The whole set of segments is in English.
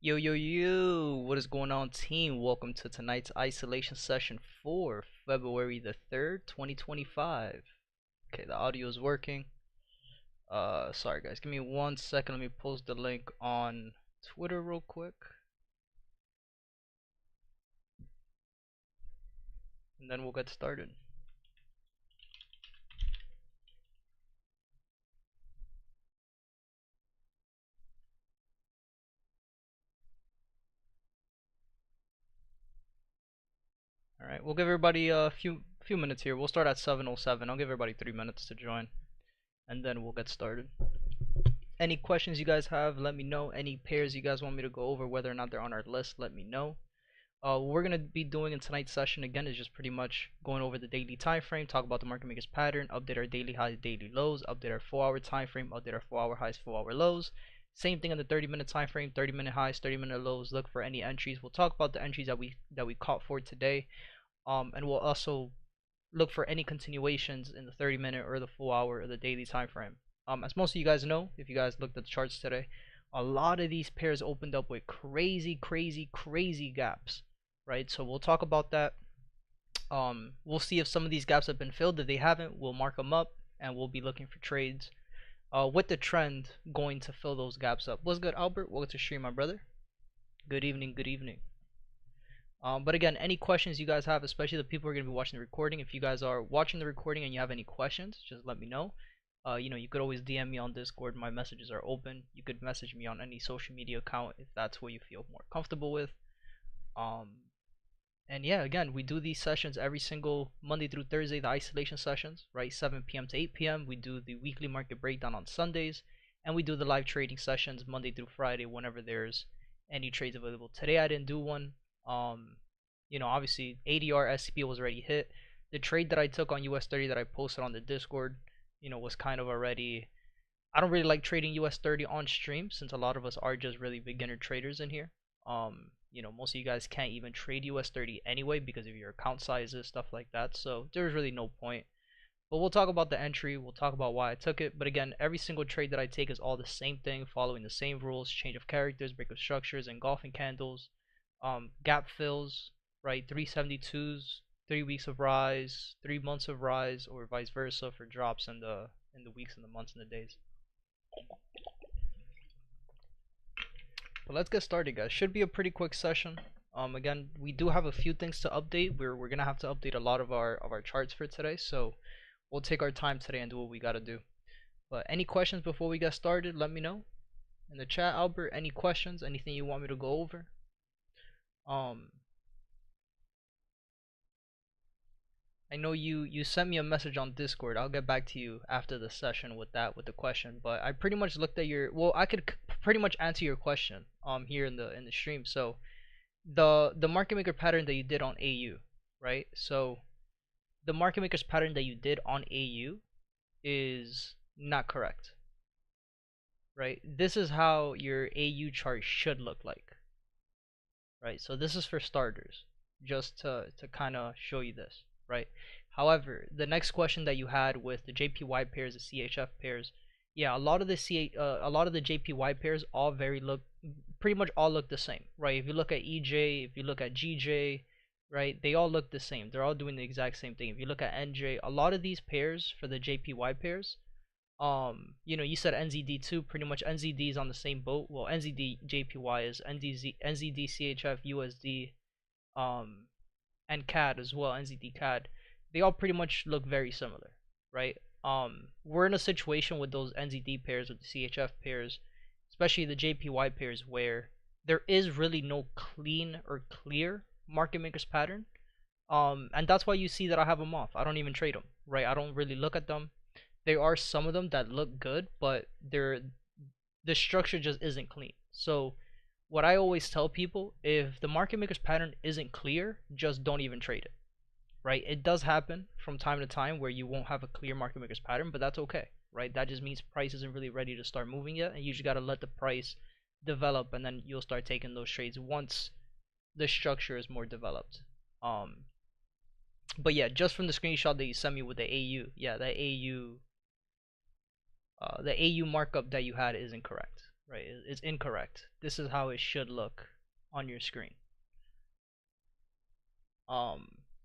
Yo, yo, yo, what is going on, team? Welcome to tonight's isolation session for February the 3rd, 2025. Okay, the audio is working. Sorry guys, give me 1 second. Let me post the link on Twitter real quick. And then we'll get started. Alright, we'll give everybody a few minutes here. We'll start at 7:07. I'll give everybody 3 minutes to join. And then we'll get started. Any questions you guys have, let me know. Any pairs you guys want me to go over, whether or not they're on our list, let me know. What we're going to be doing in tonight's session again is just pretty much going over the daily time frame, talk about the market makers pattern, update our daily highs, daily lows, update our 4-hour time frame, update our 4-hour highs, 4-hour lows. Same thing on the 30-minute time frame, 30-minute highs, 30-minute lows. Look for any entries. We'll talk about the entries that we caught for today, and we'll also look for any continuations in the 30-minute or the 4-hour or the daily time frame. As most of you guys know, if you guys looked at the charts today, a lot of these pairs opened up with crazy gaps. Right, so we'll talk about that. We'll see if some of these gaps have been filled. If they haven't, we'll mark them up and we'll be looking for trades with the trend going to fill those gaps up. What's good, Albert? Welcome to stream, my brother. Good evening, good evening. But again, any questions you guys have, especially the people who are going to be watching the recording, if you guys are watching the recording and you have any questions, just let me know. You could always DM me on Discord. My messages are open. You could message me on any social media account if that's what you feel more comfortable with. And yeah, again, we do these sessions every single Monday through Thursday, the isolation sessions, right? 7 p.m. to 8 p.m. We do the weekly market breakdown on Sundays, and we do the live trading sessions Monday through Friday whenever there's any trades available. Today I didn't do one. Obviously ADR SCP was already hit. The trade that I took on US30 that I posted on the Discord, was kind of already. I don't really like trading US30 on stream since a lot of us are just really beginner traders in here. Most of you guys can't even trade US30 anyway because of your account sizes, stuff like that. So there's really no point. But we'll talk about the entry. We'll talk about why I took it. But again, every single trade that I take is all the same thing, following the same rules: change of characters, break of structures, engulfing candles, gap fills, right? 372s, 3 weeks of rise, 3 months of rise, or vice versa for drops in the weeks and the months and the days. But let's get started, guys. Should be a pretty quick session. Again, we do have a few things to update. We're gonna have to update a lot of our charts for today, so we'll take our time today and do what we gotta do. But any questions before we get started, let me know in the chat. Albert, any questions? Anything you want me to go over? I know you sent me a message on Discord. I'll get back to you after the session with the question. But I pretty much looked at I could pretty much answer your question here in the stream. So the market maker pattern that you did on AU, right? So the market makers pattern that you did on AU is not correct, right? This is how your AU chart should look like, right? So this is for starters, just to kind of show you this, right? However, the next question that you had with the JPY pairs, the CHF pairs, yeah, a lot of the JPY pairs pretty much all look the same, right? If you look at EJ, if you look at GJ, right, they all look the same. They're all doing the exact same thing. If you look at NJ, a lot of these pairs for the JPY pairs, you said NZD2, pretty much NZD is on the same boat. Well, NZD JPY is NZD CHF USD, and CAD as well, NZD CAD. They all pretty much look very similar, right? We're in a situation with those NZD pairs, with the CHF pairs, especially the JPY pairs, where there is really no clean or clear market makers pattern, and that's why you see that I have them off. I don't even trade them, right? I don't really look at them. There are some of them that look good, but the structure just isn't clean. So what I always tell people, if the market makers pattern isn't clear, just don't even trade it, right? It does happen from time to time where you won't have a clear market makers pattern, but that's okay, right? That just means price isn't really ready to start moving yet, and you just got to let the price develop, and then you'll start taking those trades once the structure is more developed. But yeah, just from the screenshot that you sent me with the AU, yeah, the AU markup that you had isn't correct, right? It's incorrect. This is how it should look on your screen.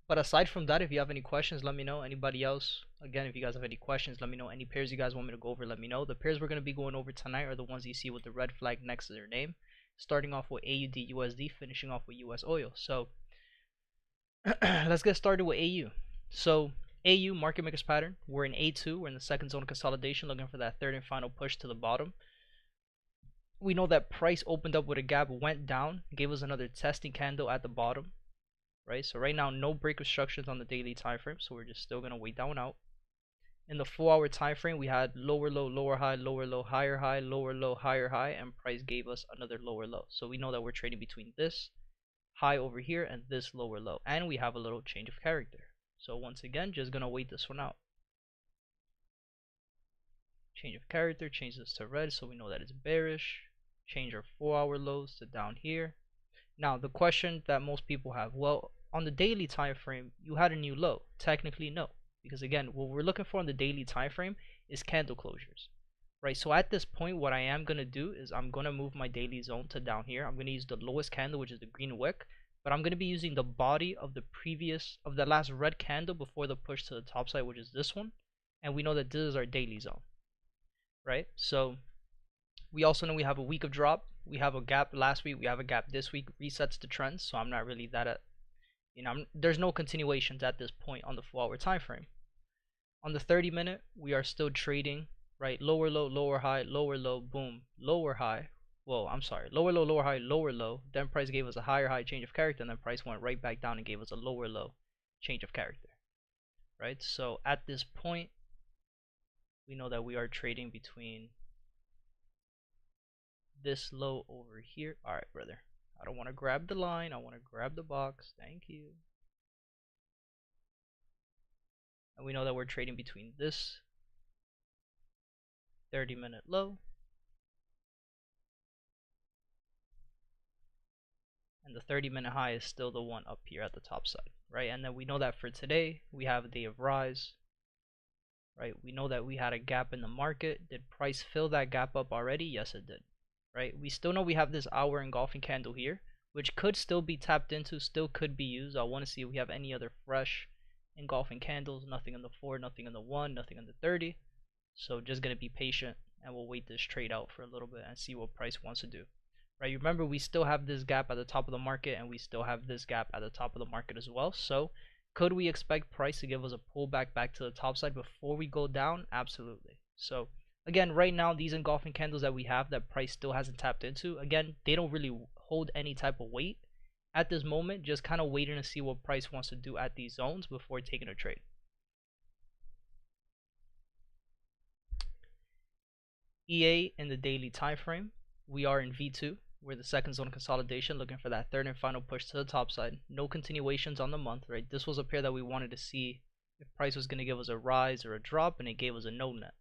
But aside from that, if you have any questions, let me know. Anybody else? Again, if you guys have any questions, let me know. Any pairs you guys want me to go over, let me know. The pairs we're going to be going over tonight are the ones you see with the red flag next to their name. Starting off with AUDUSD, finishing off with US oil. So let's get started with AU. So AU market makers pattern. We're in A2. We're in the second zone of consolidation, looking for that third and final push to the bottom. We know that price opened up with a gap, went down, gave us another testing candle at the bottom. Right, so right now no break instructions on the daily time frame, so we're just still gonna wait that one out. In the 4-hour time frame, we had lower low, lower high, lower low, higher high, lower low, higher high, and price gave us another lower low. So we know that we're trading between this high over here and this lower low, and we have a little change of character. So once again, just gonna wait this one out. Change of character, change this to red, so we know that it's bearish. Change our 4-hour lows to down here. Now the question that most people have, well, on the daily time frame you had a new low. Technically no, because again what we're looking for on the daily time frame is candle closures, right? So at this point what I am going to do is I'm going to move my daily zone to down here. I'm going to use the lowest candle, which is the green wick, but I'm going to be using the body of the last red candle before the push to the top side, which is this one, and we know that this is our daily zone, right? So we also know we have a week of drop. We have a gap last week, we have a gap this week, resets the trends, so I'm not really that there's no continuations at this point on the 4-hour time frame. On the 30-minute, we are still trading, right? Lower low, lower high, lower low, boom, lower high. Well, I'm sorry, lower low, lower high, lower low. Then price gave us a higher high change of character, and then price went right back down and gave us a lower low change of character, right? So at this point, we know that we are trading between this low over here. All right, brother. I don't want to grab the line. I want to grab the box. Thank you. And we know that we're trading between this 30-minute low and the 30-minute high is still the one up here at the top side, right? And then we know that for today, we have a day of rise, right? We know that we had a gap in the market. Did price fill that gap up already? Yes, it did, right? We still know we have this hour engulfing candle here, which could still be tapped into, still could be used. I want to see if we have any other fresh engulfing candles. Nothing in the 4, nothing in the 1, nothing in the 30. So just gonna be patient and we'll wait this trade out for a little bit and see what price wants to do, right? Remember, we still have this gap at the top of the market and we still have this gap at the top of the market as well. So could we expect price to give us a pullback back to the top side before we go down? Absolutely. So again, right now, these engulfing candles that we have that price still hasn't tapped into, again, they don't really hold any type of weight at this moment. Just kind of waiting to see what price wants to do at these zones before taking a trade. EA in the daily time frame, we are in V2. We're the second zone consolidation, looking for that third and final push to the top side. No continuations on the month, right? This was a pair that we wanted to see if price was going to give us a rise or a drop, and it gave us a no net,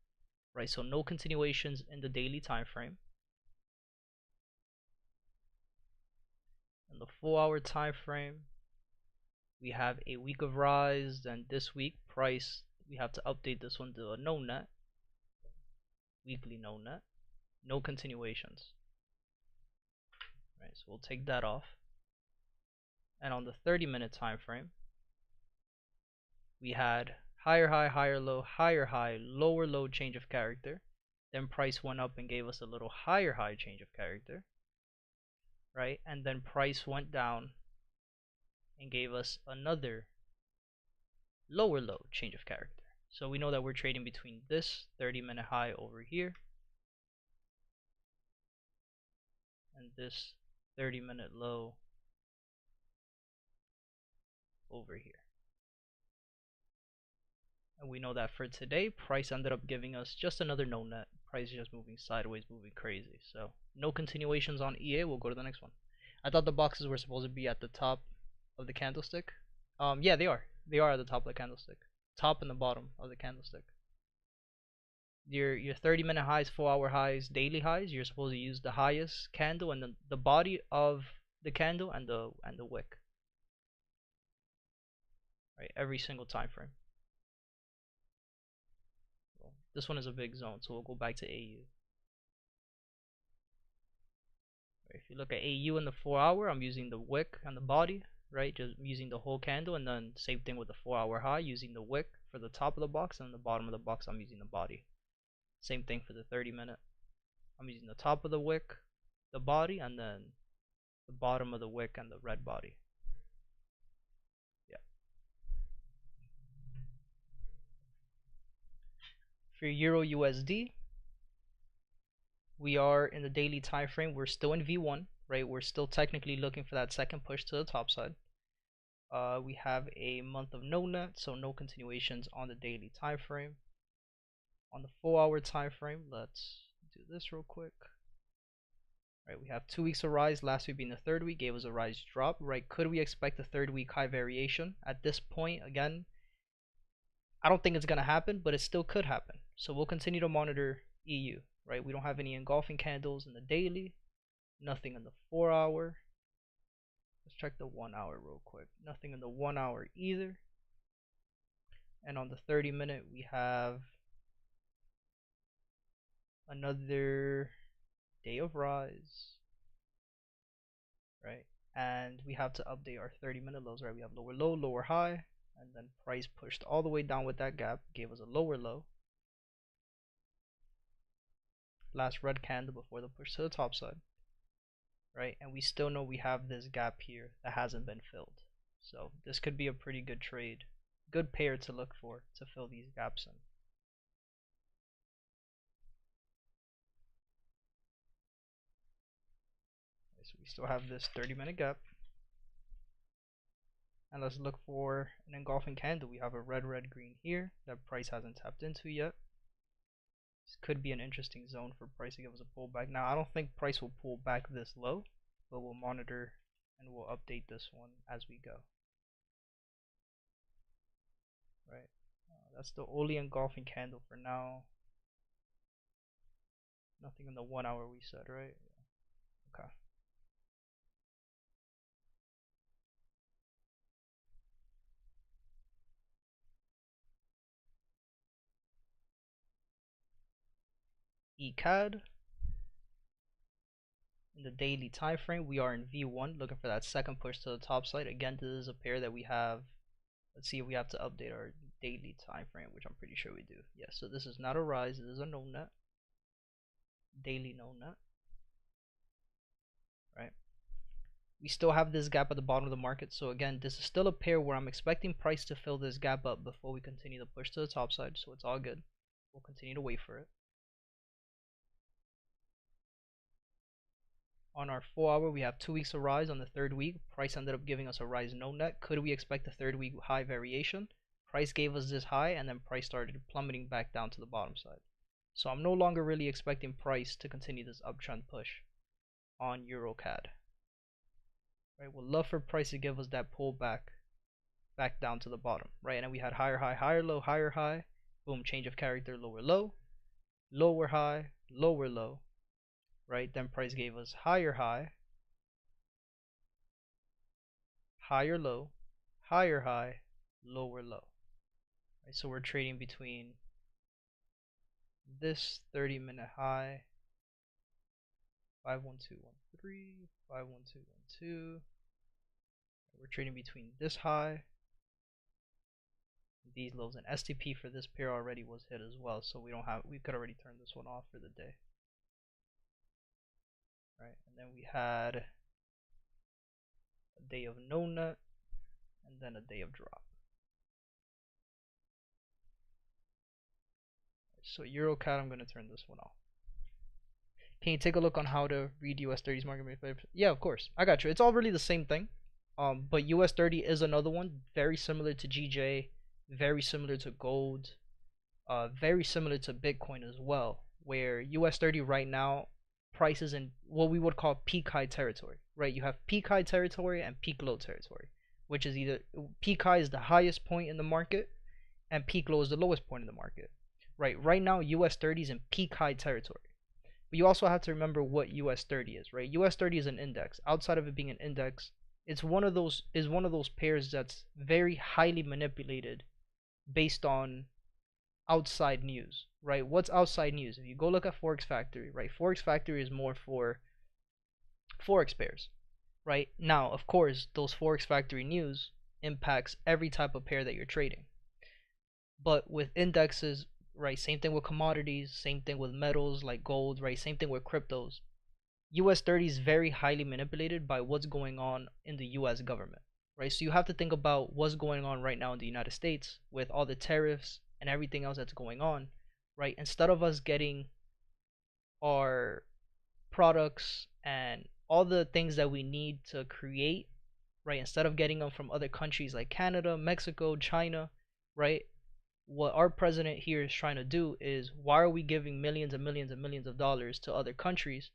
right? So no continuations in the daily time frame. In the 4-hour time frame, we have a week of rise, and this week price, we have to update this one to a no net, weekly no net, no continuations, right? So we'll take that off. And on the 30-minute time frame, we had higher high, higher low, higher high, lower low change of character. Then price went up and gave us a little higher high change of character, right? And then price went down and gave us another lower low change of character. So we know that we're trading between this 30-minute high over here and this 30-minute low over here. And we know that for today, price ended up giving us just another no net. Price just moving sideways, moving crazy. So no continuations on EA. We'll go to the next one. I thought the boxes were supposed to be at the top of the candlestick. Yeah, they are. They are at the top of the candlestick. Top and the bottom of the candlestick. Your 30-minute highs, 4-hour highs, daily highs, you're supposed to use the highest candle and the body of the candle and the wick. Right, every single time frame. Well, this one is a big zone, so we'll go back to AU. If you look at AU in the 4-hour, I'm using the wick and the body, right? Just using the whole candle, and then same thing with the 4-hour high, using the wick for the top of the box, and the bottom of the box, I'm using the body. Same thing for the 30-minute. I'm using the top of the wick, the body, and then the bottom of the wick and the red body. Yeah. For Euro USD, we are in the daily time frame. We're still in V1, right? We're still technically looking for that second push to the top side. We have a month of no net, so no continuations on the daily time frame. On the 4-hour time frame, let's do this real quick. Right, we have 2 weeks of rise. Last week being the third week gave us a rise drop. Right, could we expect a third week high variation? At this point, again, I don't think it's gonna happen, but it still could happen. So we'll continue to monitor EU. Right, we don't have any engulfing candles in the daily, nothing in the 4-hour. Let's check the 1-hour real quick. Nothing in the 1-hour either. And on the 30-minute, we have another day of rise, right? And we have to update our 30-minute lows, right? We have lower low, lower high, and then price pushed all the way down with that gap, gave us a lower low. Last red candle before the push to the top side, right? And we still know we have this gap here that hasn't been filled. So this could be a pretty good trade, good pair to look for to fill these gaps in. So we still have this 30-minute gap. And let's look for an engulfing candle. We have a red, red, green here that price hasn't tapped into yet. This could be an interesting zone for price to give us a pullback. Now, I don't think price will pull back this low, but we'll monitor and we'll update this one as we go. Right, that's the only engulfing candle for now. Nothing in the 1-hour we said, right? Yeah. Okay. EURCAD. In the daily time frame, we are in V1 looking for that second push to the top side. Again, this is a pair that we have. Let's see if we have to update our daily time frame, which I'm pretty sure we do. Yes, so this is not a rise, this is a no net. Daily no net. Right. We still have this gap at the bottom of the market. So again, this is still a pair where I'm expecting price to fill this gap up before we continue to push to the top side. So it's all good. We'll continue to wait for it. On our 4-hour, we have 2 weeks of rise. On the third week, price ended up giving us a rise no net. Could we expect a third week high variation? Price gave us this high, and then price started plummeting back down to the bottom side. So I'm no longer really expecting price to continue this uptrend push on EURCAD. Right, we'll love for price to give us that pullback back down to the bottom, right? And then we had higher high, higher low, higher high, boom, change of character, lower low, lower high, lower low. Right, then price gave us higher high, higher low, higher high, lower low. Right, so we're trading between this 30-minute high, 51213, 51212. We're trading between this high, these lows, and STP for this pair already was hit as well, so we could already turn this one off for the day. Right, and then we had a day of no net and then a day of drop. So EURCAD, I'm going to turn this one off. Can you take a look on how to read US30's market manipulation? Yeah, of course. I got you. It's all really the same thing. But US30 is another one very similar to GJ, very similar to gold, very similar to Bitcoin as well, where US30 right now prices in what we would call peak high territory, right? You have peak high territory and peak low territory, which is either peak high is the highest point in the market and peak low is the lowest point in the market, right? Right now US30 is in peak high territory, but you also have to remember what US30 is, right? US30 is an index. Outside of it being an index, it's one of those pairs that's very highly manipulated based on outside news, right? What's outside news? If you go look at Forex Factory, right? Forex Factory is more for Forex pairs, right? Now, of course, those Forex factory news impacts every type of pair that you're trading. But with indexes, right, same thing with commodities, same thing with metals like gold, right, same thing with cryptos. US30 is very highly manipulated by what's going on in the US government, right? So you have to think about what's going on right now in the United States with all the tariffs and everything else that's going on, right? Instead of us getting our products and all the things that we need to create, right? Instead of getting them from other countries like Canada, Mexico, China, right? What our president here is trying to do is, why are we giving millions and millions and millions of dollars to other countries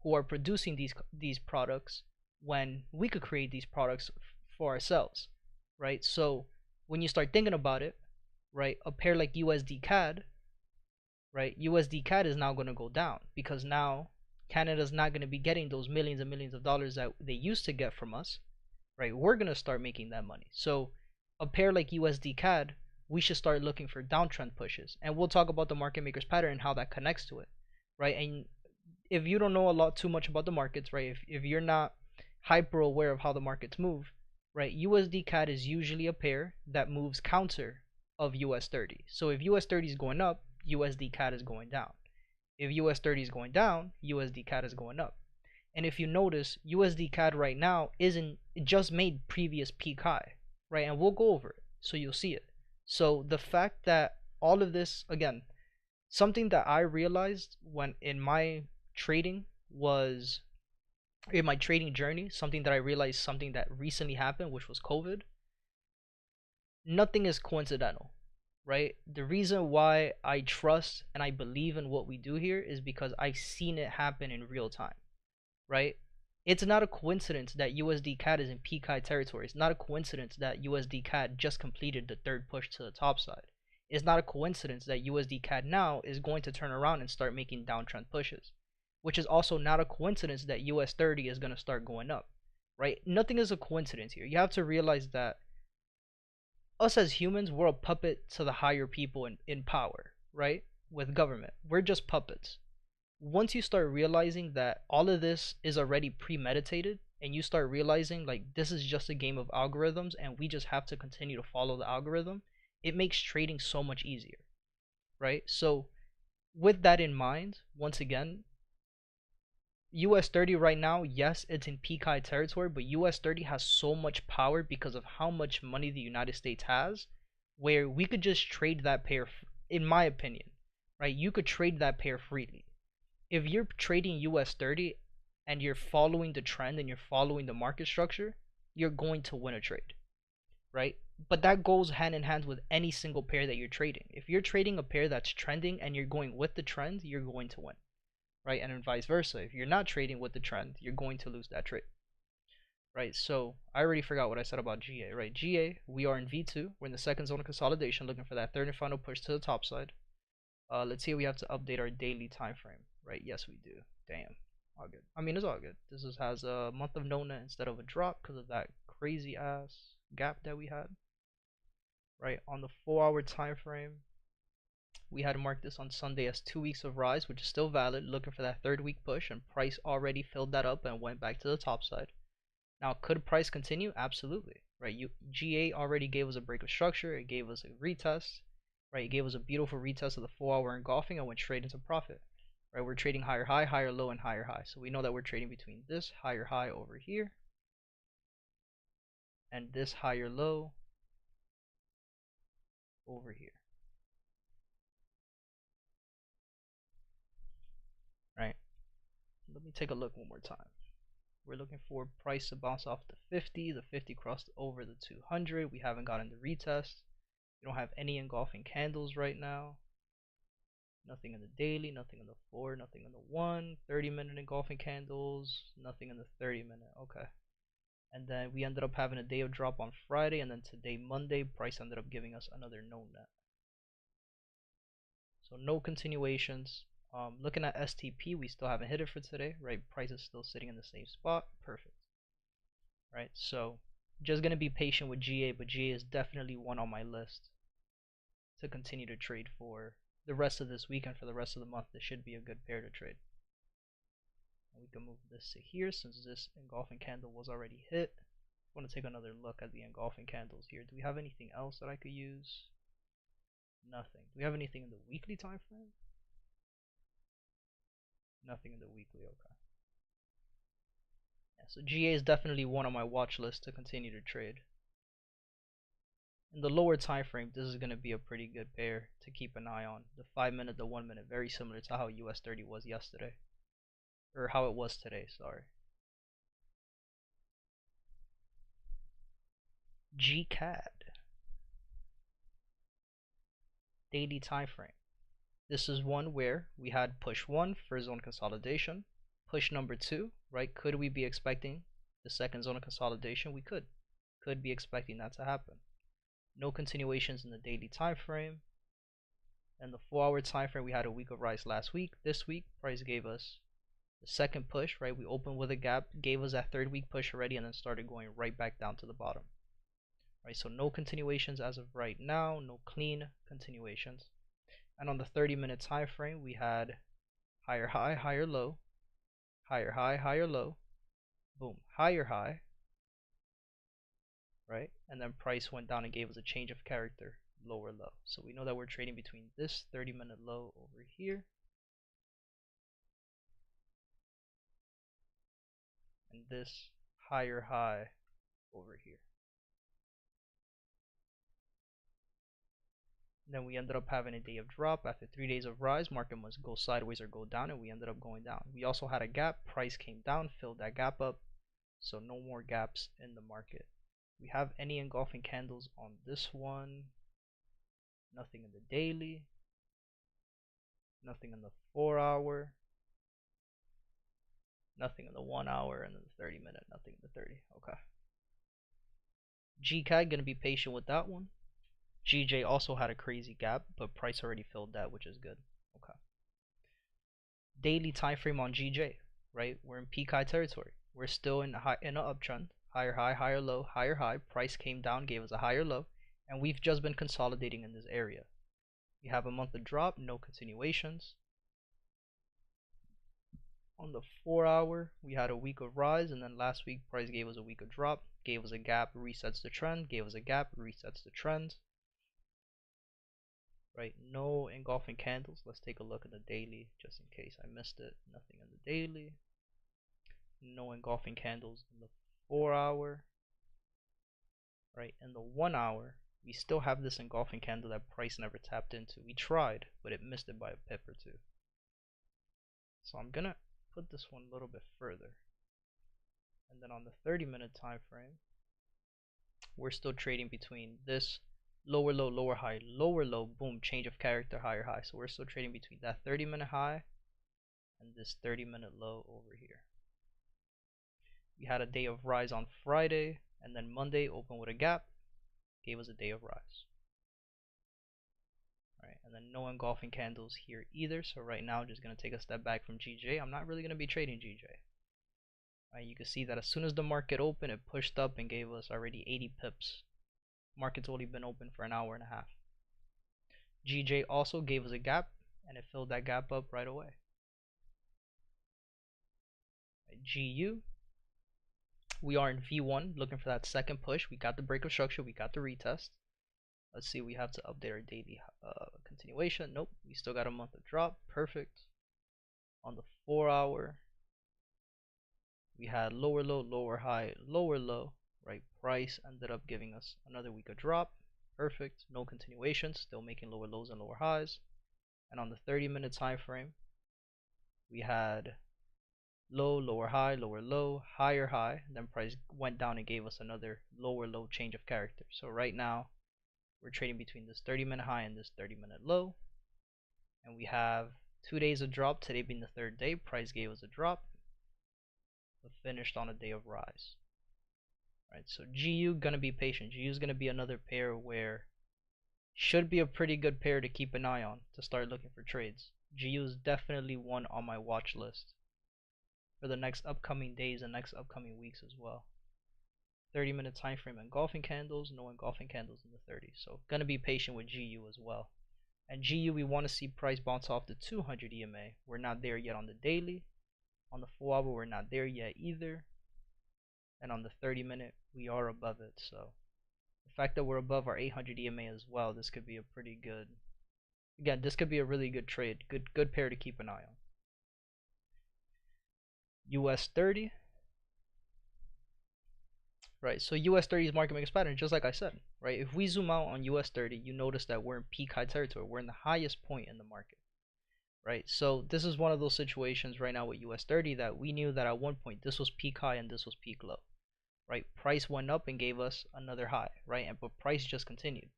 who are producing these products when we could create these products for ourselves, right? So when you start thinking about it, right, a pair like USD CAD, right, USD CAD is now going to go down because now Canada's not going to be getting those millions and millions of dollars that they used to get from us, right? We're going to start making that money. So a pair like USD CAD, we should start looking for downtrend pushes, and we'll talk about the market makers pattern and how that connects to it, right? And if you don't know a lot too much about the markets, right, if you're not hyper aware of how the markets move, right, USD CAD is usually a pair that moves counter of US30. So if US30 is going up, USD CAD is going down. If US30 is going down, USD CAD is going up. And if you notice, USD CAD right now isn't, it just made previous peak high, right? And we'll go over it so you'll see it. So the fact that all of this, again, something that I realized when in my trading was, in my trading journey, something that I realized, something that recently happened, which was COVID. Nothing is coincidental, right? The reason why I trust and I believe in what we do here is because I've seen it happen in real time, right? It's not a coincidence that USD CAD is in peak high territory. It's not a coincidence that USD CAD just completed the third push to the top side. It's not a coincidence that USD CAD now is going to turn around and start making downtrend pushes, which is also not a coincidence that US30 is going to start going up, right? Nothing is a coincidence here. You have to realize that us as humans, we're a puppet to the higher people in power, right? With government, we're just puppets. Once you start realizing that all of this is already premeditated, and you start realizing like this is just a game of algorithms and we just have to continue to follow the algorithm, it makes trading so much easier, right? So with that in mind, once again, US30 right now, yes, it's in peak high territory, but US30 has so much power because of how much money the United States has, where we could just trade that pair, in my opinion, right? You could trade that pair freely. If you're trading US30 and you're following the trend and you're following the market structure, you're going to win a trade, right? But that goes hand in hand with any single pair that you're trading. If you're trading a pair that's trending and you're going with the trend, you're going to win, right? And then vice versa. If you're not trading with the trend, you're going to lose that trade, right? So I already forgot what I said about GA, right? GA, we are in V2. We're in the second zone of consolidation, looking for that third and final push to the top side. Let's see if we have to update our daily time frame, right? Yes, we do. Damn, all good. I mean, it's all good. This has a month of no net instead of a drop because of that crazy ass gap that we had, right? On the 4-hour time frame, we had marked this on Sunday as 2 weeks of rise, which is still valid, looking for that third week push, and price already filled that up and went back to the top side. Now, could price continue? Absolutely, right? GA already gave us a break of structure. It gave us a retest, right? It gave us a beautiful retest of the 4-hour engulfing and went straight into profit, right? We're trading higher high, higher low, and higher high. So we know that we're trading between this higher high over here and this higher low over here, right? Let me take a look one more time. We're looking for price to bounce off the 50. The 50 crossed over the 200. We haven't gotten the retest. We don't have any engulfing candles right now. Nothing in the daily, nothing in the 4, nothing in the 1, 30-minute engulfing candles, nothing in the 30-minute. Okay. And then we ended up having a day of drop on Friday, and then today, Monday, price ended up giving us another no net. So no continuations. Looking at STP, we still haven't hit it for today, right? Price is still sitting in the same spot. Perfect. Right, so just gonna be patient with GA, but GA is definitely one on my list to continue to trade for the rest of this week and for the rest of the month. This should be a good pair to trade. And we can move this to here since this engulfing candle was already hit. I want to take another look at the engulfing candles here. Do we have anything else that I could use? Nothing. Do we have anything in the weekly time frame? Nothing in the weekly, okay. Yeah, so GA is definitely one on my watch list to continue to trade. In the lower time frame, this is going to be a pretty good pair to keep an eye on. The 5 minute, the 1 minute, very similar to how US30 was yesterday. Or how it was today, sorry. GCAD. Daily time frame. This is one where we had push 1 for zone consolidation. Push number 2, right? Could we be expecting the second zone of consolidation? We could be expecting that to happen. No continuations in the daily time frame. And the 4-hour time frame, we had a week of rise last week. This week, price gave us the second push, right? We opened with a gap, gave us that 3rd week push already, and then started going right back down to the bottom. Right, so no continuations as of right now, no clean continuations. And on the 30-minute time frame, we had higher high, higher low, higher high, higher low, boom, higher high, right? And then price went down and gave us a change of character, lower low. So we know that we're trading between this 30-minute low over here and this higher high over here. Then we ended up having a day of drop. After 3 days of rise, market must go sideways or go down, and we ended up going down. We also had a gap, price came down, filled that gap up, so no more gaps in the market. We have any engulfing candles on this one? Nothing in the daily, nothing in the 4-hour, nothing in the 1-hour, and then the 30-minute, nothing in the 30. Okay. GCAD, gonna be patient with that one. GJ also had a crazy gap, but price already filled that, which is good. Okay. Daily time frame on GJ, right? We're in peak high territory. We're still in an uptrend. Higher high, higher low, higher high. Price came down, gave us a higher low, and we've just been consolidating in this area. We have a month of drop, no continuations. On the 4-hour, we had a week of rise, and then last week price gave us a week of drop, gave us a gap, resets the trend, gave us a gap, resets the trend. Right, no engulfing candles. Let's take a look at the daily just in case I missed it. Nothing in the daily. No engulfing candles in the 4-hour. Right, in the 1-hour, we still have this engulfing candle that price never tapped into. We tried, but it missed it by a pip or two. So I'm gonna put this one a little bit further. And then on the 30-minute time frame, we're still trading between this lower low, lower high, lower low, boom, change of character, higher high. So we're still trading between that 30-minute high and this 30-minute low over here. We had a day of rise on Friday, and then Monday opened with a gap, gave us a day of rise. Alright, and then no engulfing candles here either. So right now, just gonna take a step back from GJ. I'm not really gonna be trading GJ. Right, you can see that as soon as the market opened, it pushed up and gave us already 80 pips. Market's only been open for an hour and a half. GJ also gave us a gap, and it filled that gap up right away. Right, GU, we are in V1 looking for that second push. We got the break of structure, we got the retest. Let's see, we have to update our daily continuation. Nope, we still got a month of drop. Perfect. On the 4-hour, we had lower low, lower high, lower low. Right, price ended up giving us another week of drop. Perfect. No continuation, still making lower lows and lower highs. And on the 30-minute time frame, we had low, lower high, lower low, higher high, and then price went down and gave us another lower low change of character. So right now we're trading between this 30-minute high and this 30-minute low, and we have 2 days of drop, today being the 3rd day. Price gave us a drop but finished on a day of rise. Right, so GU, gonna be patient. GU is gonna be another pair where should be a pretty good pair to keep an eye on to start looking for trades. GU is definitely one on my watch list for the next upcoming days and next upcoming weeks as well. 30-minute time frame engulfing candles, no engulfing candles in the 30s. So gonna be patient with GU as well. And GU, we want to see price bounce off the 200 EMA. We're not there yet on the daily. On the 4 hour, we're not there yet either. And on the 30-minute, we are above it. So the fact that we're above our 800 EMA as well, this could be a pretty good, again, this could be a really good trade, good pair to keep an eye on. US30, right? So US30's market makers pattern, just like I said, right? If we zoom out on US30, you notice that we're in peak high territory. We're in the highest point in the market, right? So this is one of those situations right now with US30 that we knew that at one point this was peak high and this was peak low, right? Price went up and gave us another high, right? And but price just continued,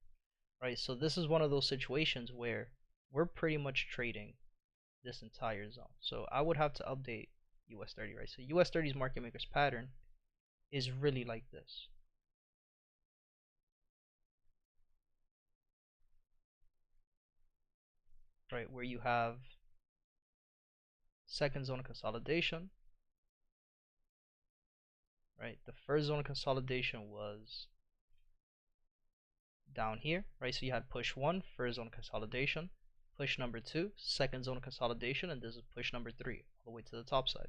right? So this is one of those situations where we're pretty much trading this entire zone. So I would have to update US30, right? So US30's market makers pattern is really like this. Right, where you have second zone of consolidation. Right, the first zone of consolidation was down here, right? So you had push 1, first zone of consolidation, push number 2, second zone of consolidation, and this is push number 3, all the way to the top side.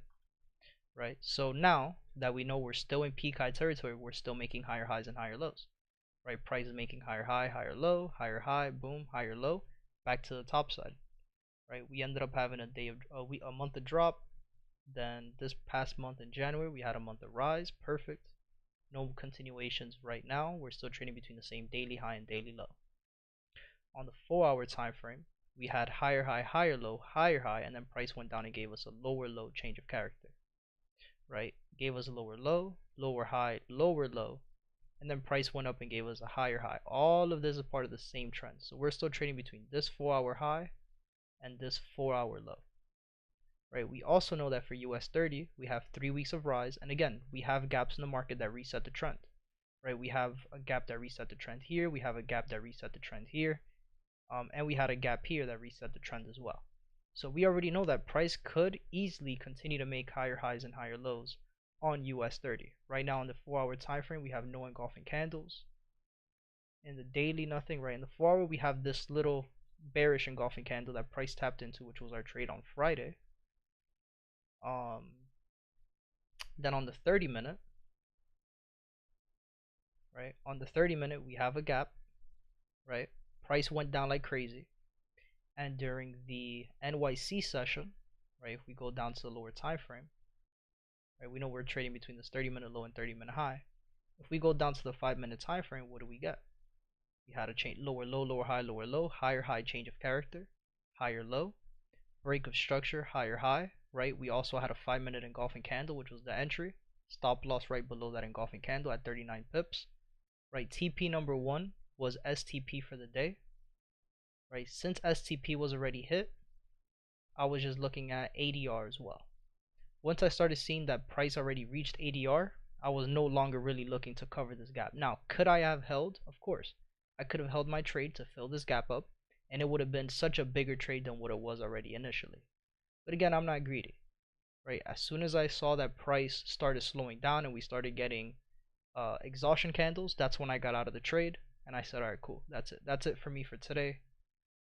Right, so now that we know we're still in peak high territory, we're still making higher highs and higher lows. Right, price is making higher high, higher low, higher high, boom, higher low, back to the top side. Right, we ended up having a month of drop. Then this past month in January, we had a month of rise. Perfect. No continuations right now. We're still trading between the same daily high and daily low. On the 4 hour time frame, we had higher high, higher low, higher high, and then price went down and gave us a lower low change of character. Right? Gave us a lower low, lower high, lower low, and then price went up and gave us a higher high. All of this is part of the same trend. So we're still trading between this 4 hour high and this 4 hour low. Right, we also know that for US30 we have 3 weeks of rise, and again we have gaps in the market that reset the trend. Right, we have a gap that reset the trend here, we have a gap that reset the trend here, and we had a gap here that reset the trend as well. So we already know that price could easily continue to make higher highs and higher lows on US30. Right now in the 4 hour time frame we have no engulfing candles. In the daily, nothing. Right, in the 4 hour we have this little bearish engulfing candle that price tapped into, which was our trade on Friday. Then on the 30-minute, right, on the 30-minute we have a gap, right? Price went down like crazy, and during the NYC session, right, if we go down to the lower time frame, right, we know we're trading between this 30-minute low and 30-minute high. If we go down to the 5-minute time frame, what do we get? We had a change, lower low, lower high, lower low, higher high, change of character, higher low, break of structure, higher high. Right, we also had a 5-minute engulfing candle, which was the entry. Stop loss right below that engulfing candle at 39 pips. Right, TP number 1 was STP for the day. Right, since STP was already hit, I was just looking at ADR as well. Once I started seeing that price already reached ADR, I was no longer really looking to cover this gap. Now, could I have held? Of course. I could have held my trade to fill this gap up, and it would have been such a bigger trade than what it was already initially. But again, I'm not greedy, right? As soon as I saw that price started slowing down and we started getting exhaustion candles, that's when I got out of the trade and I said, all right, cool, that's it for me for today.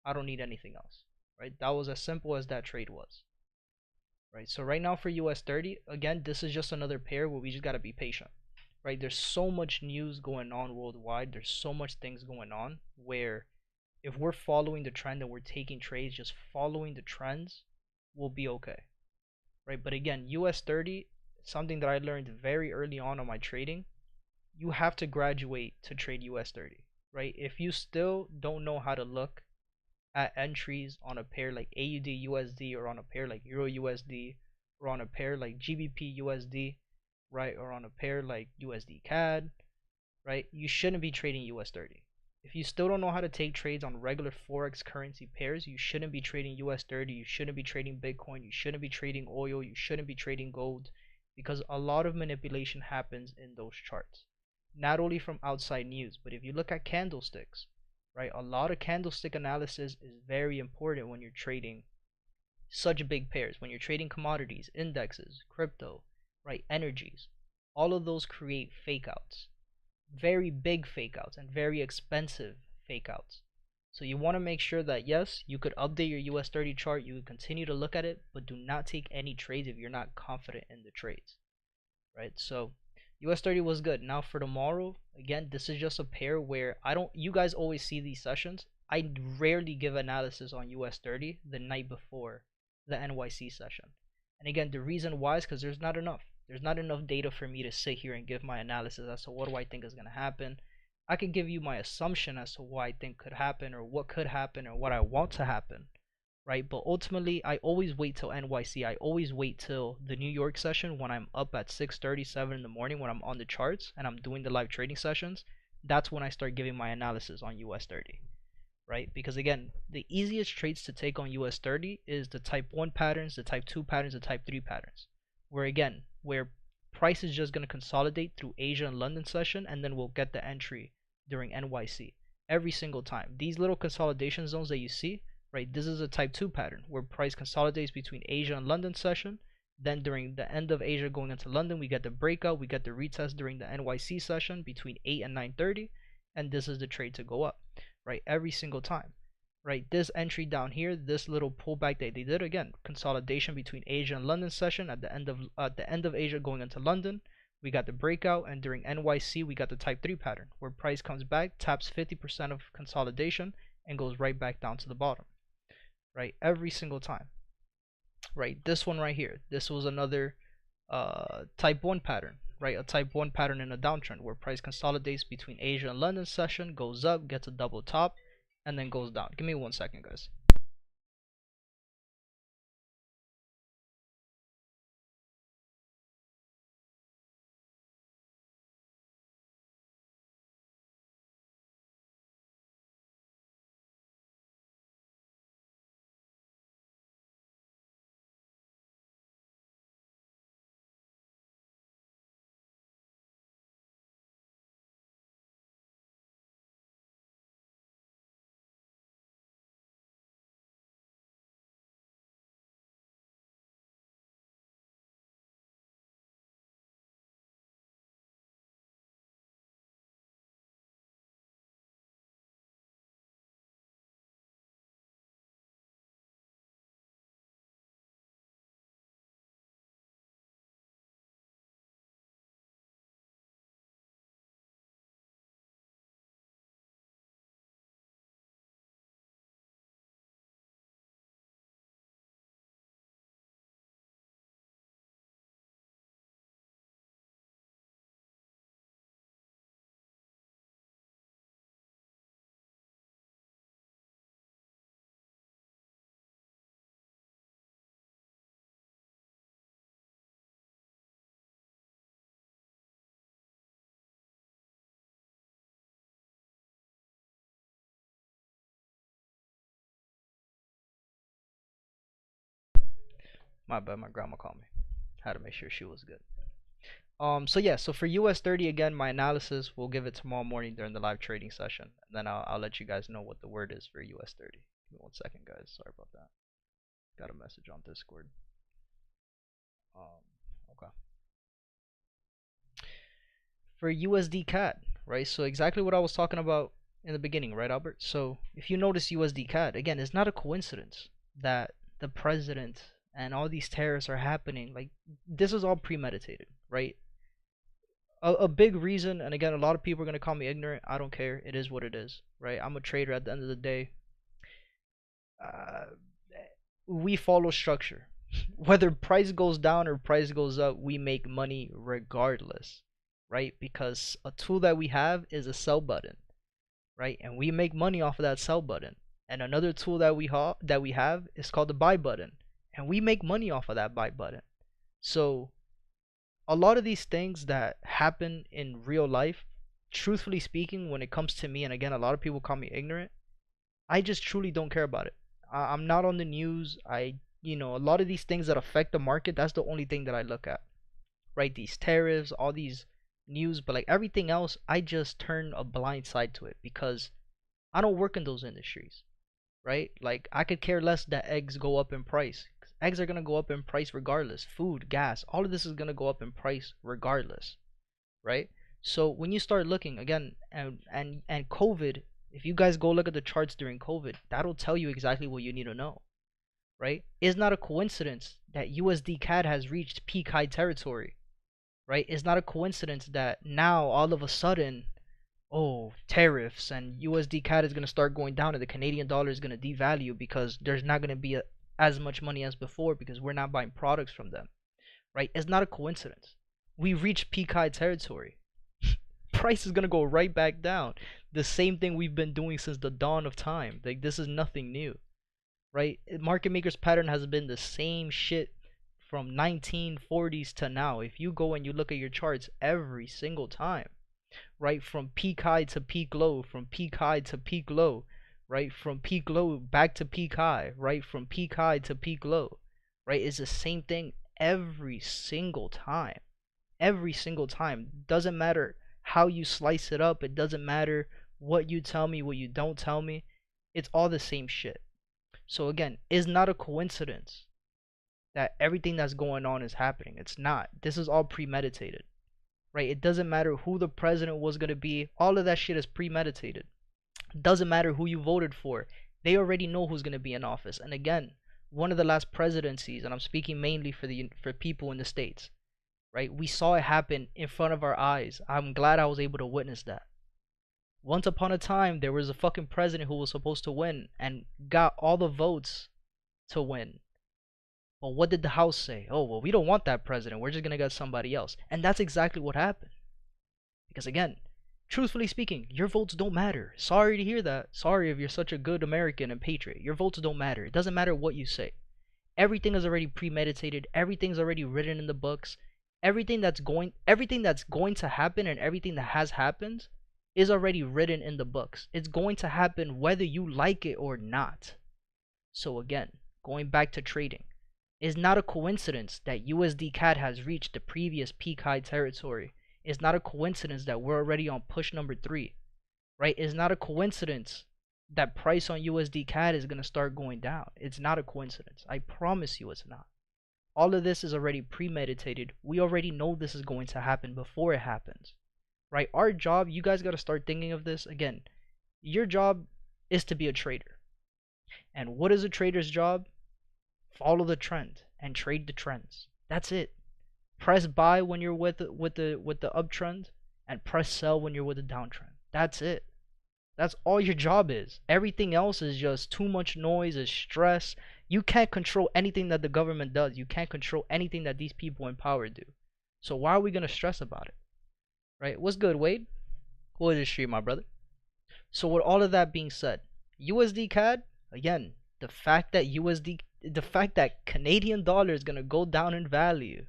I don't need anything else, right? That was as simple as that trade was, right? So right now for US30, again, this is just another pair where we just gotta be patient, right? There's so much news going on worldwide. There's so much things going on where if we're following the trend and we're taking trades, just following the trends, will be okay, right? But again, US30, something that I learned very early on my trading, you have to graduate to trade US30, right? If you still don't know how to look at entries on a pair like AUDUSD, or on a pair like EURUSD, or on a pair like GBPUSD, right, or on a pair like USDCAD, right, you shouldn't be trading US30. If you still don't know how to take trades on regular Forex currency pairs, you shouldn't be trading US30, you shouldn't be trading Bitcoin, you shouldn't be trading oil, you shouldn't be trading gold, because a lot of manipulation happens in those charts. Not only from outside news, but if you look at candlesticks, right, a lot of candlestick analysis is very important when you're trading such big pairs. When you're trading commodities, indexes, crypto, right, energies, all of those create fake outs. Very big fake outs and very expensive fake outs. So you want to make sure that yes, you could update your US30 chart, you would continue to look at it, but do not take any trades if you're not confident in the trades, right? So US30 was good. Now for tomorrow, again, this is just a pair where you guys always see these sessions. I rarely give analysis on US30 the night before the NYC session. And again, the reason why is because there's not enough. There's not enough data for me to sit here and give my analysis as to what do I think is going to happen. I can give you my assumption as to what I think could happen or what could happen or what I want to happen, right? But ultimately, I always wait till NYC. I always wait till the New York session when I'm up at 6:37 in the morning when I'm on the charts and I'm doing the live trading sessions. That's when I start giving my analysis on US30, right? Because again, the easiest trades to take on US30 is the type 1 patterns, the type 2 patterns, the type 3 patterns. Where price is just going to consolidate through Asia and London session, and then we'll get the entry during NYC every single time. These little consolidation zones that you see, right, this is a type 2 pattern where price consolidates between Asia and London session. Then during the end of Asia going into London, we get the breakout, we get the retest during the NYC session between 8 and 9:30, and this is the trade to go up, right, every single time. Right, this entry down here, this little pullback that they did, again, consolidation between Asia and London session at the end of Asia going into London, we got the breakout, and during NYC we got the type 3 pattern where price comes back, taps 50% of consolidation, and goes right back down to the bottom, right, every single time. Right, this one right here, this was another type 1 pattern, right, a type 1 pattern in a downtrend where price consolidates between Asia and London session, goes up, gets a double top, and then goes down. Give me 1 second, guys. My bad, my grandma called me. Had to make sure she was good. So yeah, so for US30 again, my analysis we'll give it tomorrow morning during the live trading session, and then I'll let you guys know what the word is for US30. Give me 1 second, guys. Sorry about that. Got a message on Discord. Okay. For USDCAD, right? So exactly what I was talking about in the beginning, right, Albert? So if you notice USDCAD, again, it's not a coincidence that the president and all these tariffs are happening. Like, this is all premeditated, right? A big reason, and again, a lot of people are going to call me ignorant. I don't care. It is what it is, right? I'm a trader at the end of the day. We follow structure. Whether price goes down or price goes up, we make money regardless, right? Because a tool that we have is a sell button, right? And we make money off of that sell button. And another tool that we have is called the buy button, and we make money off of that buy button. So a lot of these things that happen in real life, truthfully speaking, when it comes to me, and again, a lot of people call me ignorant, I just truly don't care about it. I'm not on the news. A lot of these things that affect the market, that's the only thing that I look at, right? These tariffs, all these news, but like everything else, I just turn a blind side to it because I don't work in those industries, right? Like, I could care less that eggs go up in price. Eggs are going to go up in price regardless. Food, gas, all of this is going to go up in price regardless, right? So when you start looking again, and COVID If you guys go look at the charts during COVID, that'll tell you exactly what you need to know, right? It's not a coincidence that USD CAD has reached peak high territory, right? It's not a coincidence that now all of a sudden, oh, tariffs and USD CAD is going to start going down and the Canadian dollar is going to devalue because there's not going to be as much money as before because we're not buying products from them, right? It's not a coincidence. We reached peak high territory. Price is going to go right back down. The same thing we've been doing since the dawn of time. Like, this is nothing new, right? Market makers pattern has been the same shit from 1940s to now. If you go and you look at your charts every single time, right, from peak high to peak low, from peak high to peak low, right, from peak low back to peak high, right, from peak high to peak low, right, it's the same thing every single time. Every single time. Doesn't matter how you slice it up. It doesn't matter what you tell me, what you don't tell me. It's all the same shit. So again, it's not a coincidence that everything that's going on is happening. It's not. This is all premeditated, right? It doesn't matter who the president was going to be. All of that shit is premeditated. It doesn't matter who you voted for. They already know who's going to be in office. And again, one of the last presidencies, and I'm speaking mainly for people in the States, right? We saw it happen in front of our eyes. I'm glad I was able to witness that. Once upon a time, there was a fucking president who was supposed to win and got all the votes to win. But what did the House say? Oh, well, we don't want that president. We're just going to get somebody else. And that's exactly what happened. Because again, truthfully speaking, your votes don't matter. Sorry to hear that. Sorry if you're such a good American and patriot. Your votes don't matter. It doesn't matter what you say. Everything is already premeditated. Everything's already written in the books. Everything that's going to happen and everything that has happened is already written in the books. It's going to happen whether you like it or not. So again, going back to trading, it's not a coincidence that USD CAD has reached the previous peak high territory. It's not a coincidence that we're already on push number 3, right? It's not a coincidence that price on USD CAD is going to start going down. It's not a coincidence. I promise you it's not. All of this is already premeditated. We already know this is going to happen before it happens, right? Our job, you guys got to start thinking of this. Again, your job is to be a trader. And what is a trader's job? Follow the trend and trade the trends. That's it. Press buy when you're with the uptrend and press sell when you're with the downtrend. That's it. That's all your job is. Everything else is just too much noise, is stress. You can't control anything that the government does. You can't control anything that these people in power do. So why are we going to stress about it? Right? What's good, Wade? What is your stream, my brother? So with all of that being said, USD CAD, again, the fact that Canadian dollar is going to go down in value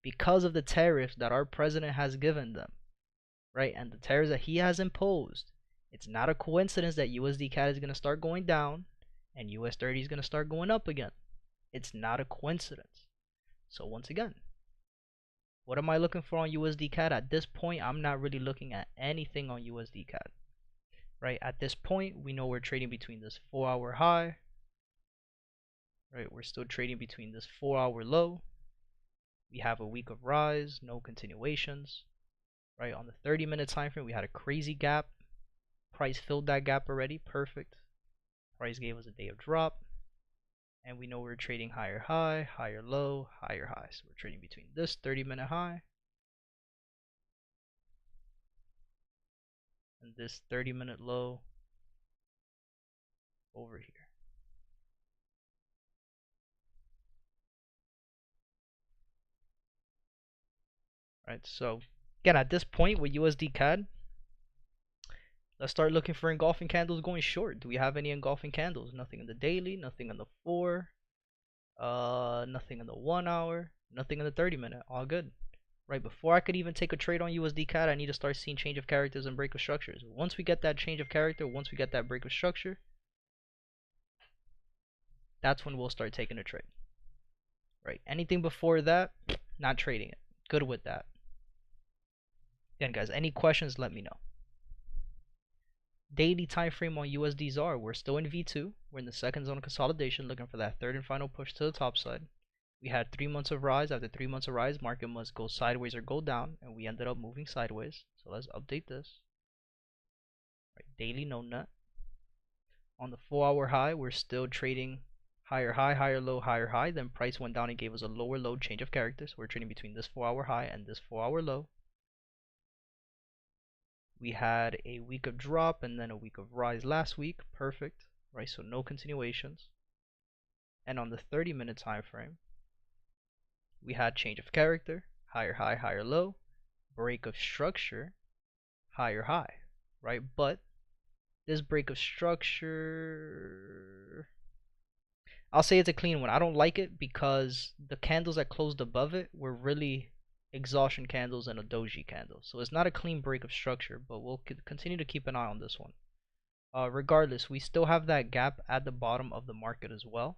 because of the tariffs that our president has given them, right? And the tariffs that he has imposed. It's not a coincidence that USD CAD is going to start going down and US30 is going to start going up again. It's not a coincidence. So once again, what am I looking for on USD CAD? At this point, I'm not really looking at anything on USD CAD. Right? At this point, we know we're trading between this 4-hour high. Right? We're still trading between this 4-hour low. We have a week of rise, no continuations. Right? On the 30-minute time frame, we had a crazy gap. Price filled that gap already. Perfect. Price gave us a day of drop. And we know we're trading higher high, higher low, higher high. So we're trading between this 30-minute high and this 30-minute low over here. Right, so again, at this point with USD CAD, let's start looking for engulfing candles going short. Do we have any engulfing candles? Nothing in the daily, nothing in the 4, nothing in the 1 hour, nothing in the 30-minute. All good. Right, before I could even take a trade on USD CAD, I need to start seeing change of characters and break of structures. Once we get that change of character, once we get that break of structure, that's when we'll start taking a trade. Right, anything before that, not trading it. Good with that. Again, guys, any questions, let me know. Daily time frame on USD ZAR, we're still in V2. We're in the second zone of consolidation, looking for that third and final push to the top side. We had 3 months of rise. After 3 months of rise, market must go sideways or go down, and we ended up moving sideways. So let's update this. Right, daily no nut. On the 4-hour high, we're still trading higher high, higher low, higher high. Then price went down and gave us a lower low change of character. So we're trading between this 4-hour high and this 4-hour low. We had a week of drop and then a week of rise last week. Perfect, right? So no continuations. And on the 30-minute time frame, we had change of character, higher high, higher low, break of structure, higher high, right? But this break of structure, I'll say it's a clean one. I don't like it because the candles that closed above it were really exhaustion candles and a doji candle. So it's not a clean break of structure, but we'll continue to keep an eye on this one. Regardless, we still have that gap at the bottom of the market as well.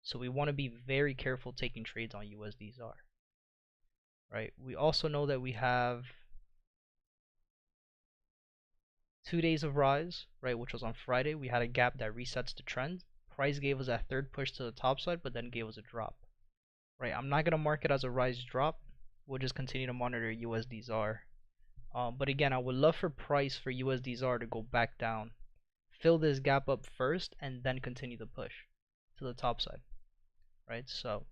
So we want to be very careful taking trades on USDZAR. Right? We also know that we have 2 days of rise, right, which was on Friday. We had a gap that resets the trend. Price gave us that third push to the top side, but then gave us a drop. Right? I'm not going to mark it as a rise drop. We'll just continue to monitor USDZAR. But again, I would love for price for USDZAR to go back down, fill this gap up first, and then continue the push to the top side. Right? So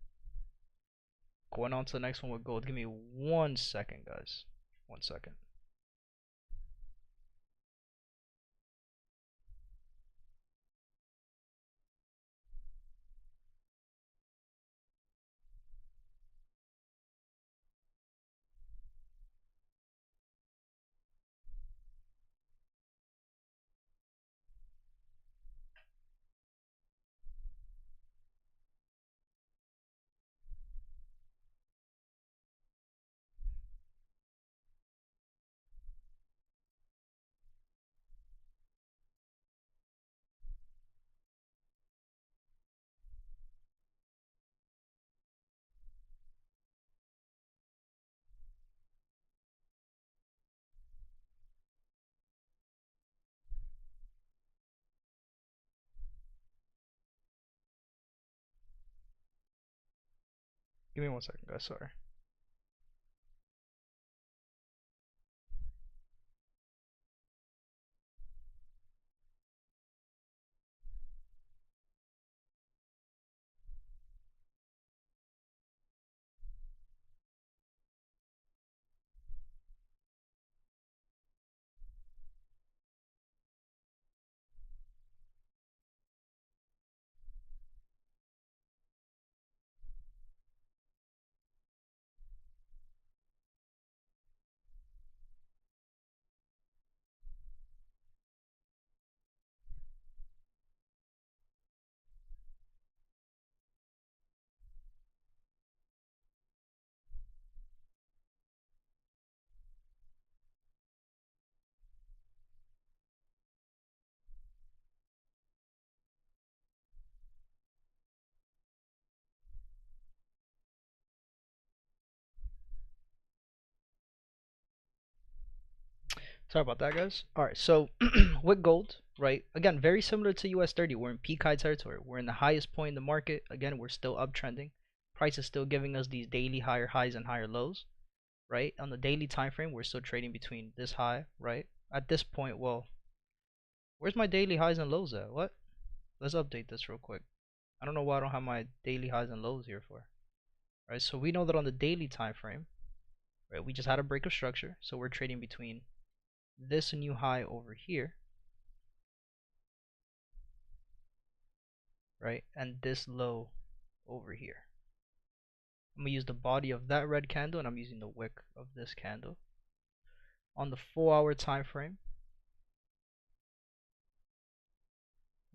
going on to the next one with gold. Give me 1 second, guys. 1 second. Give me 1 second, guys. Sorry. Sorry about that, guys. Alright, so with gold, right? Again, very similar to US30. We're in peak high territory. We're in the highest point in the market. Again, we're still uptrending. Price is still giving us these daily higher highs and higher lows, right? On the daily time frame, we're still trading between this high, right? At this point, well, where's my daily highs and lows at? What? Let's update this real quick. I don't know why I don't have my daily highs and lows here for. Right? So we know that on the daily time frame, right, we just had a break of structure. So we're trading between this new high over here, right, and this low over here. I'm gonna use the body of that red candle and I'm using the wick of this candle. On the 4-hour time frame,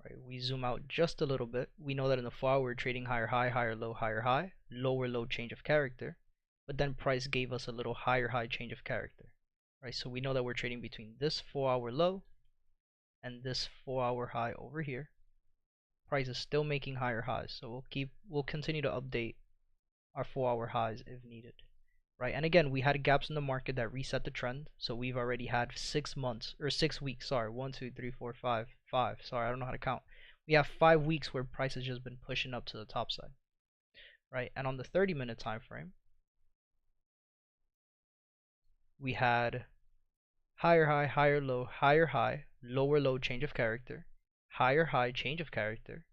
right, we zoom out just a little bit. We know that in the 4-hour we're trading higher high, higher low, higher high, lower low change of character, but then price gave us a little higher high change of character. Right, so we know that we're trading between this 4-hour low and this 4-hour high over here. Price is still making higher highs, so we'll continue to update our 4-hour highs if needed. Right, and again, we had gaps in the market that reset the trend, so we've already had 6 months or 6 weeks. Sorry, 1, 2, 3, 4, 5. Sorry, I don't know how to count. We have 5 weeks where price has just been pushing up to the top side. Right, and on the 30-minute time frame, we had higher high, higher low, higher high, lower low change of character, higher high change of character,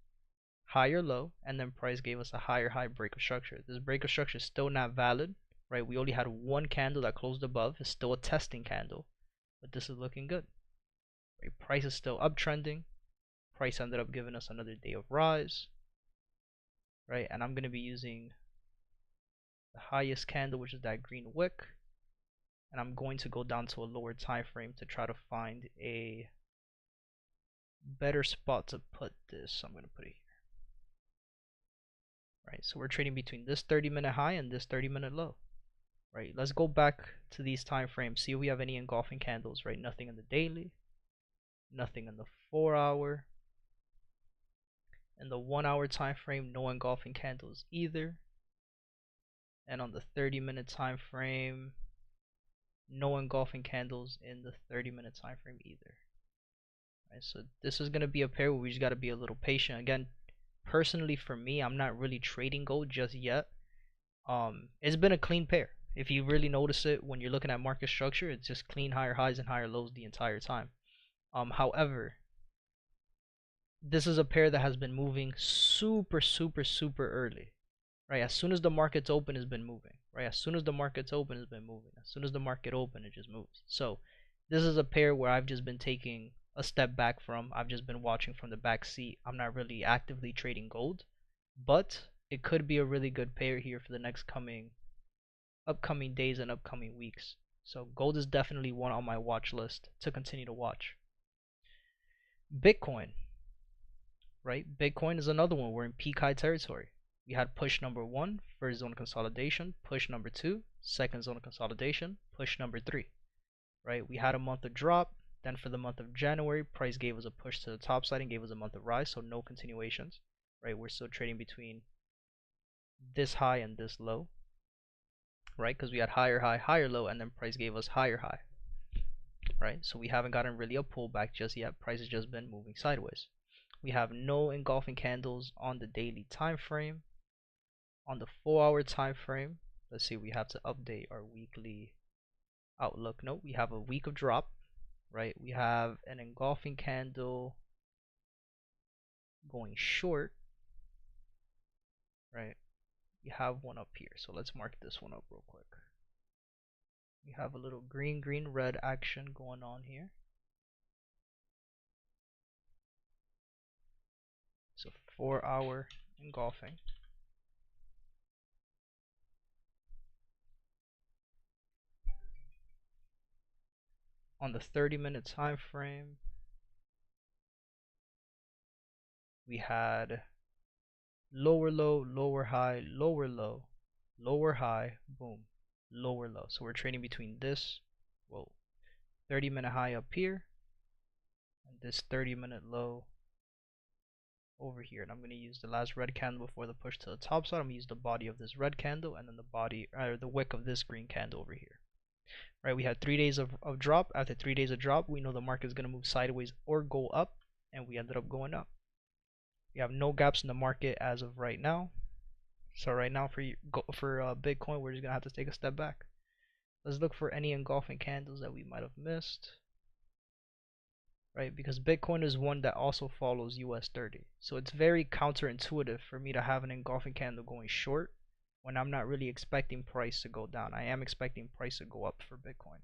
higher low, and then price gave us a higher high break of structure. This break of structure is still not valid, right? We only had one candle that closed above. It's still a testing candle, but this is looking good. Right? Price is still uptrending. Price ended up giving us another day of rise, right? And I'm going to be using the highest candle, which is that green wick, and I'm going to go down to a lower time frame to try to find a better spot to put this. So I'm going to put it here. Right, so we're trading between this 30-minute high and this 30-minute low. Right, let's go back to these time frames, see if we have any engulfing candles. Right, nothing in the daily, nothing in the 4-hour, in the 1-hour time frame, no engulfing candles either, and on the 30-minute time frame, no engulfing candles in the 30-minute time frame either. Right, so this is going to be a pair where we just got to be a little patient. Again, personally for me, I'm not really trading gold just yet. It's been a clean pair. If you really notice it when you're looking at market structure, it's just clean higher highs and higher lows the entire time. However, this is a pair that has been moving super early. Right, as soon as the market's open, it's been moving. Right, as soon as the market's open, it's been moving. As soon as the market open, it just moves. So this is a pair where I've just been taking a step back from. I've just been watching from the back seat. I'm not really actively trading gold, but it could be a really good pair here for the next upcoming days and upcoming weeks. So gold is definitely one on my watch list to continue to watch. Bitcoin, right? Bitcoin is another one. We're in peak high territory. We had push number 1, first zone of consolidation, push number 2, second zone of consolidation, push number 3. Right? We had a month of drop. Then for the month of January, price gave us a push to the top side and gave us a month of rise, so no continuations. Right? We're still trading between this high and this low. Right? Because we had higher high, higher low, and then price gave us higher high. Right? So we haven't gotten really a pullback just yet. Price has just been moving sideways. We have no engulfing candles on the daily time frame. On the 4-hour time frame, let's see, we have to update our weekly outlook. No, we have a week of drop. Right? We have an engulfing candle going short. Right? We have one up here, so let's mark this one up real quick. We have a little green red action going on here. So 4-hour engulfing. On the 30-minute time frame, we had lower low, lower high, lower low, lower high, boom, lower low. So we're trading between this, 30-minute high up here and this 30-minute low over here. And I'm going to use the last red candle before the push to the top side. I'm going to use the body of this red candle and then the body, or the wick of this green candle over here. Right, we had 3 days of drop. After 3 days of drop, we know the market is going to move sideways or go up, and we ended up going up. We have no gaps in the market as of right now. So right now for Bitcoin, we're just going to have to take a step back. Let's look for any engulfing candles that we might have missed. Right, because Bitcoin is one that also follows US30. So it's very counterintuitive for me to have an engulfing candle going short when I'm not really expecting price to go down. I am expecting price to go up for Bitcoin.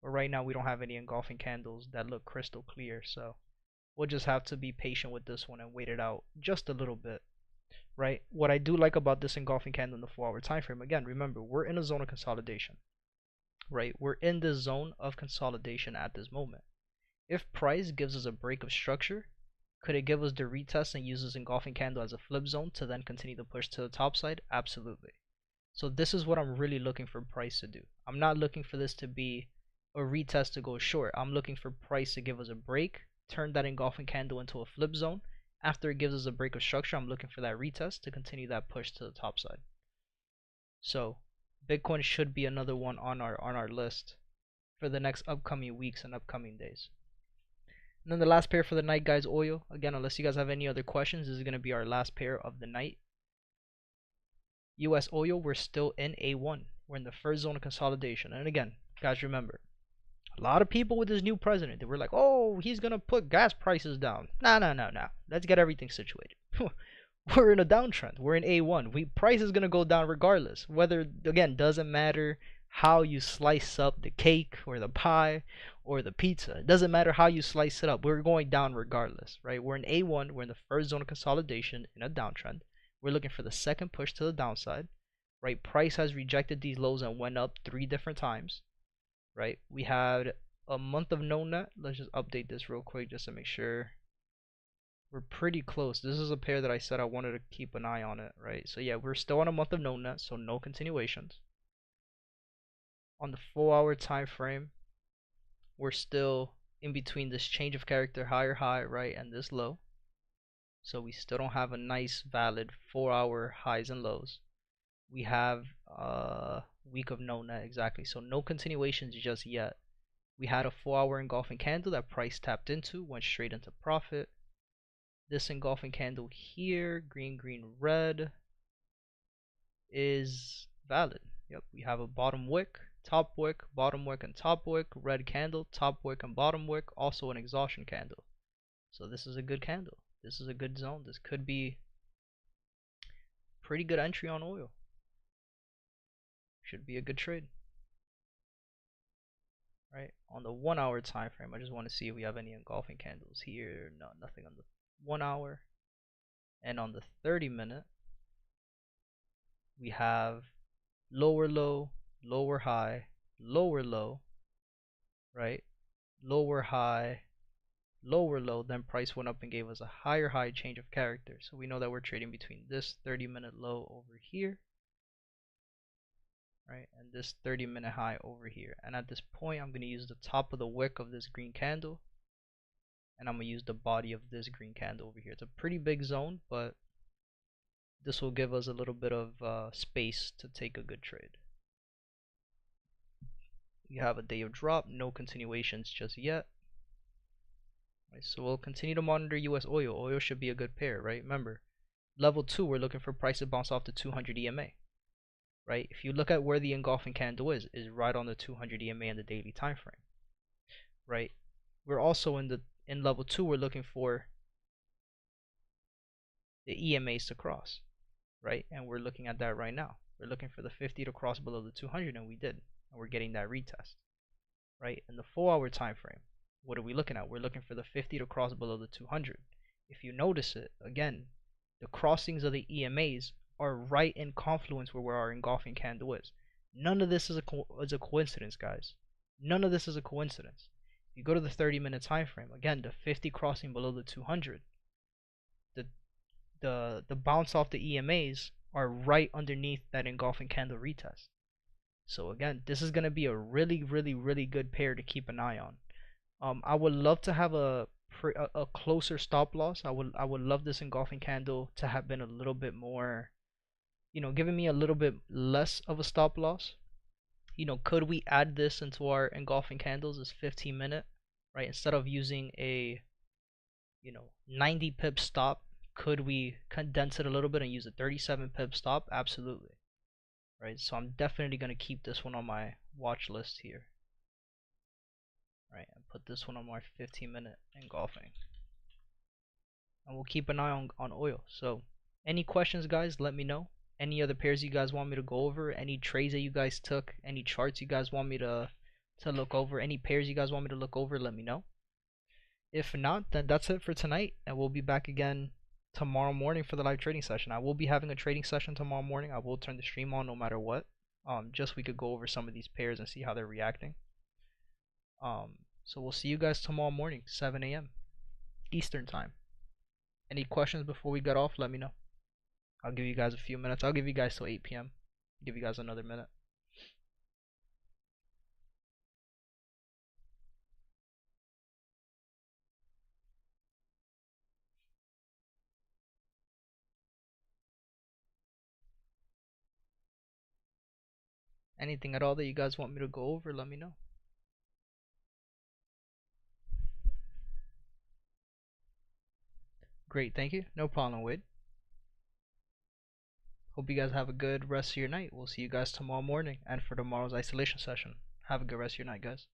But right now we don't have any engulfing candles that look crystal clear, so we'll just have to be patient with this one and wait it out just a little bit. Right? What I do like about this engulfing candle in the 4-hour time frame, again, remember, we're in a zone of consolidation. Right? We're in this zone of consolidation at this moment. If price gives us a break of structure, could it give us the retest and use this engulfing candle as a flip zone to then continue to push to the top side? Absolutely. So this is what I'm really looking for price to do. I'm not looking for this to be a retest to go short. I'm looking for price to give us a break, turn that engulfing candle into a flip zone. After it gives us a break of structure, I'm looking for that retest to continue that push to the top side. So Bitcoin should be another one on our list for the next upcoming weeks and upcoming days. And then the last pair for the night, guys, oil. Again, unless you guys have any other questions, this is going to be our last pair of the night. US oil, we're still in A1. We're in the first zone of consolidation. And again, guys, remember, A lot of people with this new president, they were like, oh, he's gonna put gas prices down. No, no, no, no. Let's get everything situated. We're in a downtrend. We're in A1. Price is gonna go down regardless. Whether, again, doesn't matter how you slice up the cake or the pie or the pizza. It doesn't matter how you slice it up. We're going down regardless, right? We're in A1. We're in the first zone of consolidation in a downtrend. We're looking for the second push to the downside, right? Price has rejected these lows and went up 3 different times, right? We had a month of no net. Let's just update this real quick just to make sure. We're pretty close. This is a pair that I said I wanted to keep an eye on it, right? So yeah, we're still on a month of no net, so no continuations. On the 4-hour time frame, we're still in between this change of character higher high, right, and this low. So we still don't have a nice valid 4-hour highs and lows. We have a week of no net, exactly. So no continuations just yet. We had a 4-hour engulfing candle that price tapped into, went straight into profit. This engulfing candle here, green, green, red, is valid. Yep, we have a bottom wick, top wick, bottom wick, and top wick, red candle, top wick, and bottom wick, also an exhaustion candle. So this is a good candle. This is a good zone. This could be pretty good entry on oil. Should be a good trade. Right, on the 1-hour time frame, I just want to see if we have any engulfing candles here. No, nothing on the 1 hour. And on the 30-minute, we have lower low, lower high, lower low, right? Lower high, lower low, then price went up and gave us a higher high change of character. So we know that we're trading between this 30-minute low over here, right, and this 30-minute high over here. And at this point, I'm going to use the top of the wick of this green candle, and I'm going to use the body of this green candle over here. It's a pretty big zone, but this will give us a little bit of space to take a good trade. We have a day of drop, no continuations just yet. Right, so we'll continue to monitor US oil. Oil should be a good pair, right? Remember, level 2, we're looking for price to bounce off the 200 EMA. Right? If you look at where the engulfing candle is right on the 200 EMA in the daily time frame. Right? We're also in level 2, we're looking for the EMAs to cross, right? And we're looking at that right now. We're looking for the 50 to cross below the 200, and we did. And we're getting that retest, right? In the 4-hour time frame, what are we looking at? We're looking for the 50 to cross below the 200. If you notice it, again, the crossings of the EMAs are right in confluence where our engulfing candle is. None of this is a coincidence, guys. None of this is a coincidence. If you go to the 30-minute time frame, again, the 50 crossing below the 200, the bounce off the EMAs are right underneath that engulfing candle retest. So again, this is going to be a really, really, really good pair to keep an eye on. I would love to have a closer stop loss. I would love this engulfing candle to have been a little bit more, giving me a little bit less of a stop loss. Could we add this into our engulfing candles as 15-minute, right? Instead of using a 90 pip stop, could we condense it a little bit and use a 37 pip stop? Absolutely. Right, so I'm definitely going to keep this one on my watch list here. Right, and put this one on my 15-minute engulfing. And we'll keep an eye on oil. So, any questions, guys, let me know. Any other pairs you guys want me to go over, any trades that you guys took, any charts you guys want me to look over, any pairs you guys want me to look over, let me know. If not, then that's it for tonight, and we'll be back again tomorrow morning for the live trading session. I will be having a trading session tomorrow morning. I will turn the stream on no matter what. Just we could go over some of these pairs and see how they're reacting. So we'll see you guys tomorrow morning, 7 a.m. Eastern time. Any questions before we get off, let me know. I'll give you guys a few minutes. I'll give you guys till 8 p.m. Give you guys another minute. Anything at all that you guys want me to go over, let me know. Great, thank you. No problem, Wade. Hope you guys have a good rest of your night. We'll see you guys tomorrow morning and for tomorrow's isolation session. Have a good rest of your night, guys.